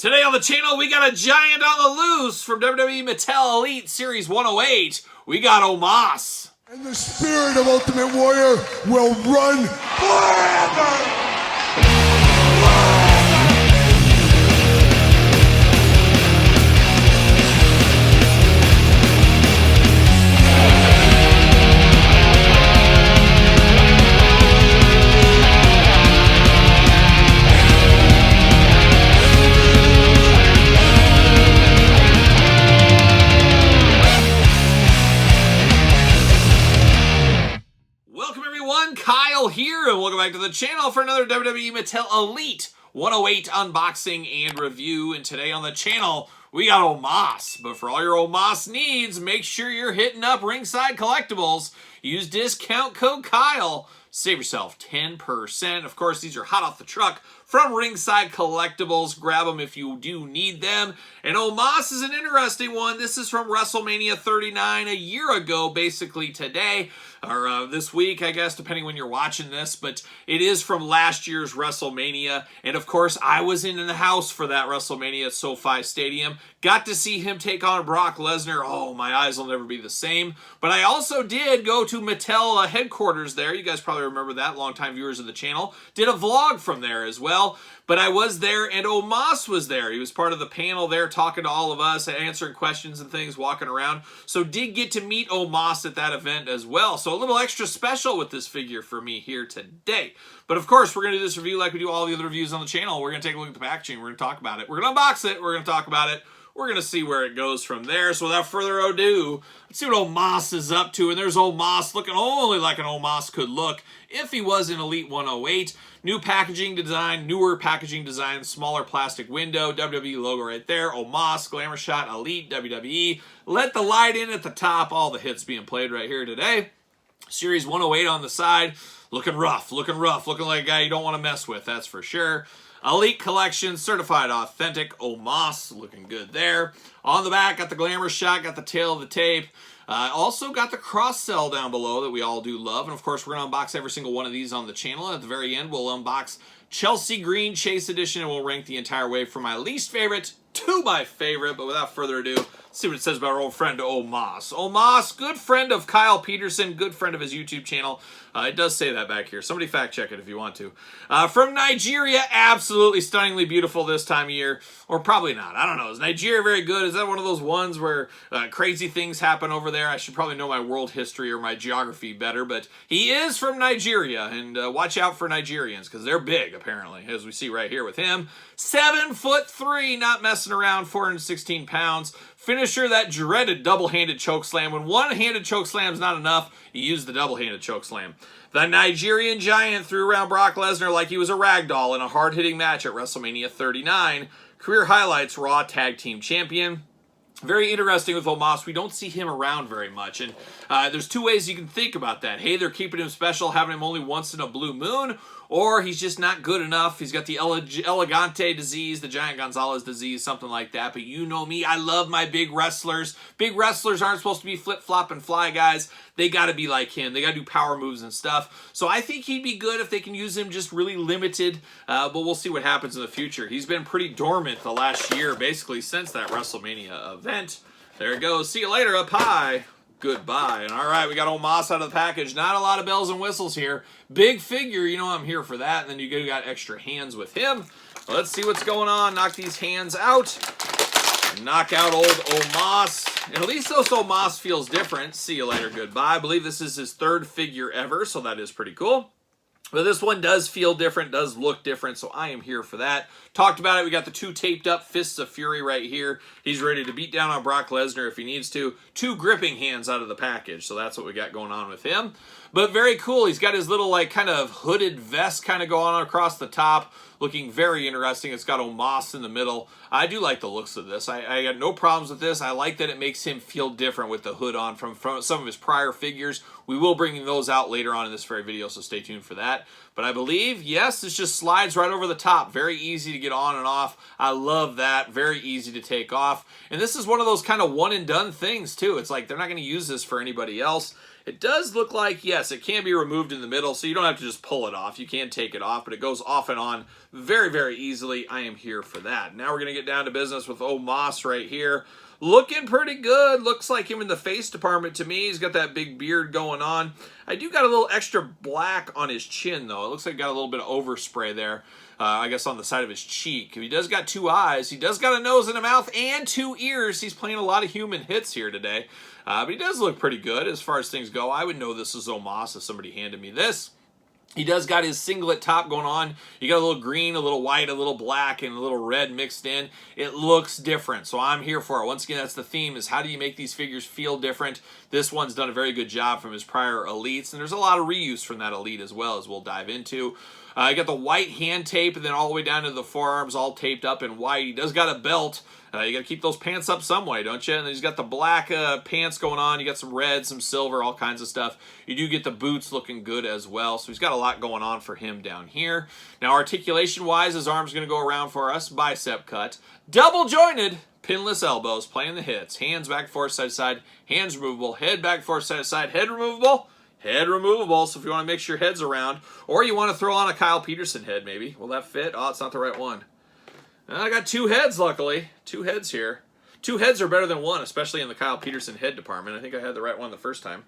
Today on the channel, we got a giant on the loose from WWE Mattel Elite Series 108. We got Omas. And the spirit of Ultimate Warrior will run forever! Kyle here, and welcome back to the channel for another WWE Mattel Elite 108 unboxing and review. And today on the channel, we got Omas. But for all your Omas needs, make sure you're hitting up Ringside Collectibles. Use discount code Kyle. Save yourself 10%. Of course, these are hot off the truck from Ringside Collectibles. Grab them if you do need them. And Omas is an interesting one. This is from WrestleMania 39 a year ago, basically today. Or this week, I guess, depending when you're watching this. But it is from last year's WrestleMania. And of course, I was in the house for that WrestleMania at SoFi Stadium. Got to see him take on Brock Lesnar. Oh, my eyes will never be the same. But I also did go to Mattel headquarters there. You guys probably remember that, longtime viewers of the channel. Did a vlog from there as well. But I was there, and Omas was there. He was part of the panel there, talking to all of us, answering questions and things, walking around. So did get to meet Omas at that event as well. So a little extra special with this figure for me here today. But of course, we're going to do this review like we do all the other reviews on the channel. We're going to take a look at the packaging. We're going to talk about it. We're going to unbox it. We're going to talk about it. We're going to see where it goes from there. So without further ado, let's see what Omas is up to. And there's Omas looking only like an Omas could look if he was in Elite 108. New packaging design, newer packaging design, smaller plastic window, WWE logo right there. Omas, Glamour Shot, Elite, WWE. Let the light in at the top. All the hits being played right here today. Series 108 on the side. Looking rough, looking like a guy you don't want to mess with, that's for sure. Elite Collection, certified authentic, Omas, looking good there. On the back, got the Glamour Shot, got the tail of the tape. Also got the cross-sell down below that we all do love. And of course, we're going to unbox every single one of these on the channel. At the very end, we'll unbox Chelsea Green Chase Edition, and we'll rank the entire way from my least favorite to my favorite. But without further ado, let's see what it says about our old friend Omas. Omas, good friend of Kyle Peterson, good friend of his YouTube channel. It does say that back here. Somebody fact check it if you want to. From Nigeria, absolutely stunningly beautiful this time of year. Or probably not. I don't know. Is Nigeria very good? Is that one of those ones where crazy things happen over there? I should probably know my world history or my geography better. But he is from Nigeria. And watch out for Nigerians because they're big, apparently, as we see right here with him. 7'3", not messing around, 416 pounds. Finisher, that dreaded double-handed chokeslam. When one-handed chokeslam is not enough, you use the double-handed chokeslam. The Nigerian Giant threw around Brock Lesnar like he was a ragdoll in a hard-hitting match at WrestleMania 39. Career highlights, Raw Tag Team Champion. Very interesting with Omas. We don't see him around very much. And there's two ways you can think about that. Hey, they're keeping him special, having him only once in a blue moon, or he's just not good enough. He's got the Elegante disease, the Giant Gonzalez disease, something like that. But you know me, I love my big wrestlers. Big wrestlers aren't supposed to be flip-flop and fly guys. They got to be like him. They got to do power moves and stuff. So I think he'd be good if they can use him just really limited. But we'll see what happens in the future. He's been pretty dormant the last year, basically since that WrestleMania event. There it goes. See you later up high. Goodbye. And all right, we got Omas out of the package. Not a lot of bells and whistles here. Big figure, you know I'm here for that. And then you got extra hands with him. Let's see what's going on. Knock these hands out. Knock out old Omas. And at least those Omas feels different. See you later. Goodbye. I believe this is his third figure ever, so that is pretty cool. But this one does feel different, does look different, so I am here for that. Talked about it. We got the two taped up Fists of Fury right here. He's ready to beat down on Brock Lesnar if he needs to. Two gripping hands out of the package, so that's what we got going on with him. But very cool. He's got his little like kind of hooded vest kind of going on across the top. Looking very interesting. It's got Omas in the middle. I do like the looks of this. I got no problems with this. I like that it makes him feel different with the hood on from some of his prior figures. We will bring those out later on in this very video, so stay tuned for that. But I believe, yes, this just slides right over the top. Very easy to get on and off. I love that. Very easy to take off. And this is one of those kind of one and done things too. It's like they're not going to use this for anybody else. It does look like, yes, it can be removed in the middle, so you don't have to just pull it off. You can take it off, but it goes off and on very, very easily. I am here for that. Now we're going to get down to business with Omas right here. Looking pretty good. Looks like him in the face department to me. He's got that big beard going on. I do got a little extra black on his chin, though. It looks like he got a little bit of overspray there, I guess on the side of his cheek. He does got 2 eyes. He does got a nose and a mouth and 2 ears. He's playing a lot of human hits here today. But he does look pretty good as far as things go. I would know this is Omas if somebody handed me this. He does got his singlet top going on. You got a little green, a little white, a little black, and a little red mixed in. It looks different, so I'm here for it. Once again, that's the theme, is how do you make these figures feel different? This one's done a very good job from his prior elites, and there's a lot of reuse from that elite as well, as we'll dive into. You got the white hand tape, and then all the way down to the forearms, all taped up in white. He does got a belt. You got to keep those pants up some way, don't you? And then he's got the black pants going on. You got some red, some silver, all kinds of stuff. You do get the boots looking good as well. So he's got a lot going on for him down here. Now, articulation-wise, his arm's going to go around for us. Bicep cut. Double jointed. Pinless elbows. Playing the hits. Hands back, forth, side to side. Hands removable. Head back, forth, side to side. Head removable. Head removable, so if you want to mix your heads around, or you want to throw on a Kyle Peterson head, maybe. Will that fit? Oh, it's not the right one. I got 2 heads, luckily. 2 heads here. 2 heads are better than 1, especially in the Kyle Peterson head department. I think I had the right one the first time.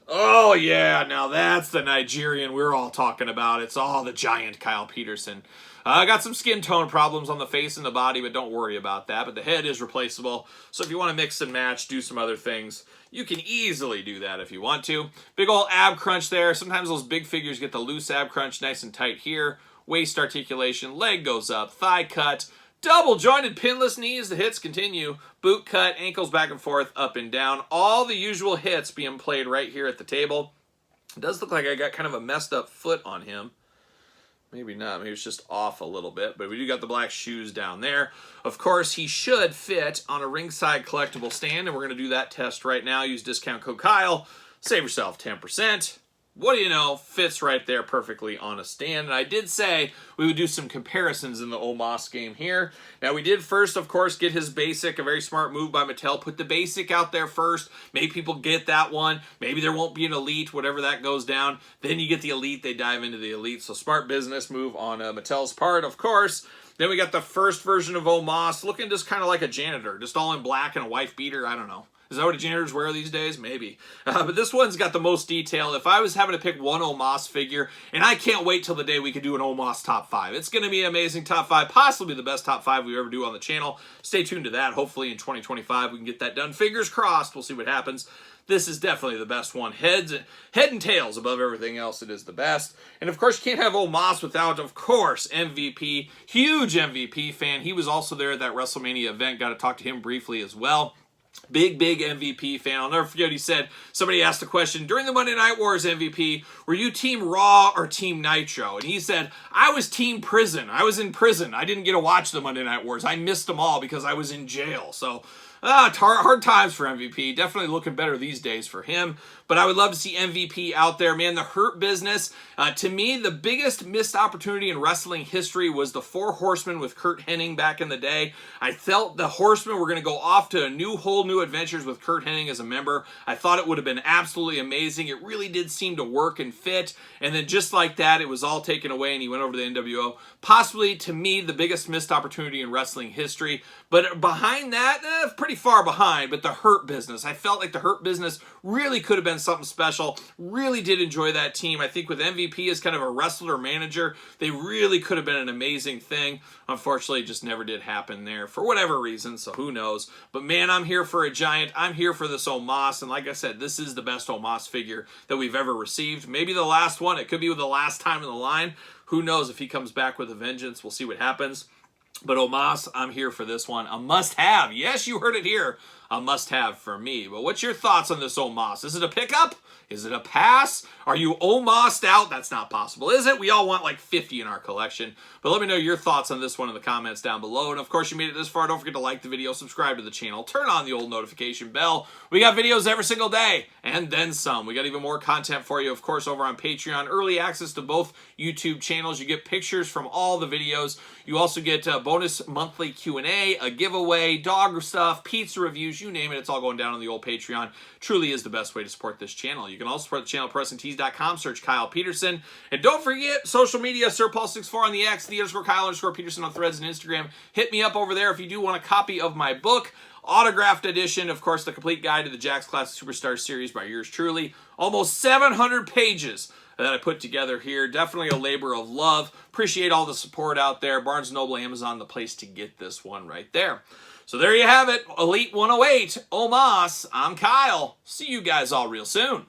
Oh, yeah, now that's the Nigerian we're all talking about. It's all the giant Kyle Peterson. I got some skin tone problems on the face and the body, but don't worry about that. But the head is replaceable, so if you want to mix and match, do some other things, you can easily do that if you want to. Big old ab crunch there. Sometimes those big figures get the loose ab crunch nice and tight here. Waist articulation, leg goes up, thigh cut, double jointed pinless knees. The hits continue. Boot cut, ankles back and forth, up and down. All the usual hits being played right here at the table. It does look like I got kind of a messed up foot on him. Maybe not. Maybe it's just off a little bit. But we do got the black shoes down there. Of course, he should fit on a ringside collectible stand. And we're going to do that test right now. Use discount code Kyle. Save yourself 10%. What do you know? Fits right there perfectly on a stand. And I did say we would do some comparisons in the Omas game here. Now, we did first, of course, get his basic. A very smart move by Mattel. Put the basic out there first. Maybe people get that one. Maybe there won't be an elite, whatever that goes down. Then you get the elite. They dive into the elite. So smart business move on Mattel's part, of course. Then we got the first version of Omas, looking just kind of like a janitor. Just all in black and a wife beater. I don't know. Is that what janitors wear these days? Maybe. But this one's got the most detail. If I was having to pick one Omas figure, and I can't wait till the day we could do an Omas top 5. It's going to be an amazing top 5, possibly the best top 5 we ever do on the channel. Stay tuned to that. Hopefully in 2025 we can get that done. Fingers crossed. We'll see what happens. This is definitely the best one. Head and tails above everything else. It is the best. And of course, you can't have Omas without, of course, MVP. Huge MVP fan. He was also there at that WrestleMania event. Got to talk to him briefly as well. Big MVP fan. I'll never forget he said, somebody asked a question, during the Monday Night Wars MVP, were you Team Raw or Team Nitro? And he said, I was Team Prison. I was in prison. I didn't get to watch the Monday Night Wars. I missed them all because I was in jail. So, hard times for MVP. Definitely looking better these days for him. But I would love to see MVP out there, man. The Hurt Business, to me, the biggest missed opportunity in wrestling history was the Four Horsemen with Curt Hennig back in the day. I felt the Horsemen were going to go off to whole new adventures with Curt Hennig as a member. I thought it would have been absolutely amazing. It really did seem to work and fit. And then just like that, it was all taken away and he went over to the NWO. Possibly, to me, the biggest missed opportunity in wrestling history. But behind that, pretty far behind, but the Hurt Business. I felt like the Hurt Business really could have been something special. Really did enjoy that team. I think with MVP as kind of a wrestler manager, they really could have been an amazing thing. Unfortunately, it just never did happen there for whatever reason, so who knows. But man, I'm here for a giant. I'm here for this Omas, and like I said, this is the best Omas figure that we've ever received. Maybe the last one. It could be the last time in the line. Who knows if he comes back with a vengeance. We'll see what happens. But Omas, I'm here for this one. A must-have. Yes, you heard it here. A must-have for me. But what's your thoughts on this Omas? Is it a pickup? Is it a pass? Are you Omas'd out? That's not possible, is it? We all want like 50 in our collection. But let me know your thoughts on this one in the comments down below. And of course, you made it this far. Don't forget to like the video, subscribe to the channel, turn on the old notification bell. We got videos every single day, and then some. We got even more content for you, of course, over on Patreon. Early access to both YouTube channels. You get pictures from all the videos. You also get bonus bonus monthly Q&A, a giveaway, dog stuff, pizza reviews, you name it. It's all going down on the old Patreon. Truly is the best way to support this channel. You can also support the channel at PresenTees.com. Search Kyle Peterson. And don't forget, social media, SirPaul64 on the X, _Kyle_Peterson on Threads and Instagram. Hit me up over there if you do want a copy of my book. Autographed edition, of course, the complete guide to the Jakks Classic Superstar Series by yours truly. Almost 700 pages that I put together here. Definitely a labor of love. Appreciate all the support out there. Barnes & Noble, Amazon, the place to get this one right there. So there you have it. Elite 108, Omas. I'm Kyle. See you guys all real soon.